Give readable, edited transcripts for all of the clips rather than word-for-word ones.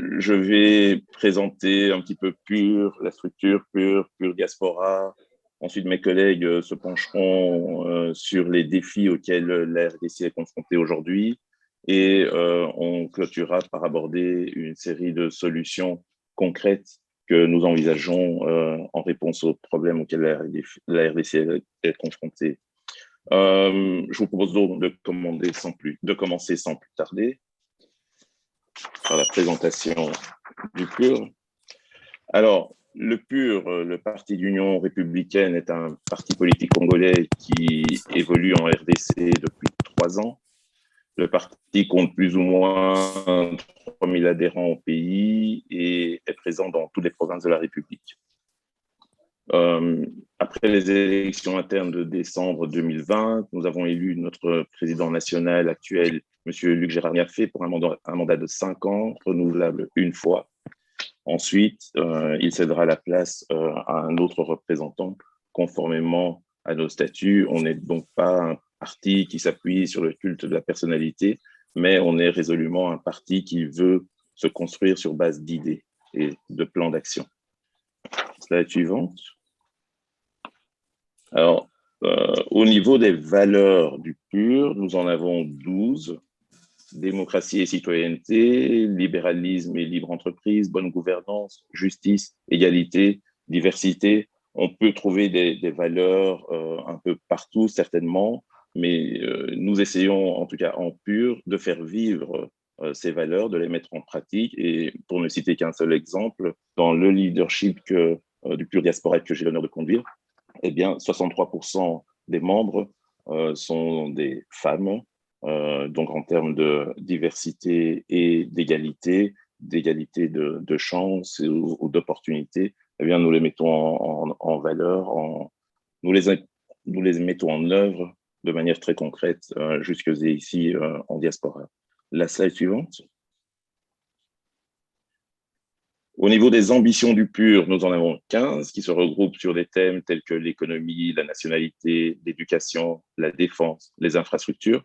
Je vais présenter un petit peu Pure, la structure Pure Diaspora. Ensuite, mes collègues se pencheront sur les défis auxquels la RDC est confrontée aujourd'hui et on clôturera par aborder une série de solutions concrètes que nous envisageons en réponse aux problèmes auxquels la RDC est confrontée. Je vous propose donc de commencer sans plus tarder par la présentation du PUR. Alors, le PUR, le Parti d'Union républicaine, est un parti politique congolais qui évolue en RDC depuis 3 ans. Le parti compte plus ou moins 3000 adhérents au pays et est présent dans toutes les provinces de la République. Après les élections internes de décembre 2020, nous avons élu notre président national actuel, M. Luc Gérard Niaffé, pour un mandat de 5 ans, renouvelable une fois. Ensuite, il cédera la place à un autre représentant, conformément à nos statuts. On n'est donc pas un parti qui s'appuie sur le culte de la personnalité, mais on est résolument un parti qui veut se construire sur base d'idées et de plans d'action. Slide suivante. Alors, au niveau des valeurs du PUR, nous en avons 12. Démocratie et citoyenneté, libéralisme et libre entreprise, bonne gouvernance, justice, égalité, diversité. On peut trouver des valeurs un peu partout, certainement, mais nous essayons, en tout cas en PUR, de faire vivre ces valeurs, de les mettre en pratique. Et pour ne citer qu'un seul exemple, dans le leadership du PUR Diaspora que j'ai l'honneur de conduire, eh bien, 63% des membres sont des femmes. Donc en termes de diversité et d'égalité de chance ou d'opportunités, eh bien, nous les mettons en valeur, nous les mettons en œuvre de manière très concrète jusque ici en diaspora. La slide suivante. Au niveau des ambitions du PUR, nous en avons 15 qui se regroupent sur des thèmes tels que l'économie, la nationalité, l'éducation, la défense, les infrastructures.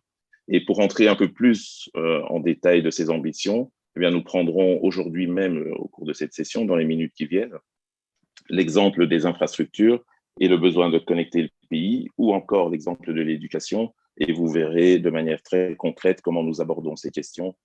Et pour entrer un peu plus en détail de ces ambitions, eh bien, nous prendrons aujourd'hui même, au cours de cette session, dans les minutes qui viennent, l'exemple des infrastructures et le besoin de connecter le pays, ou encore l'exemple de l'éducation. Et vous verrez de manière très concrète comment nous abordons ces questions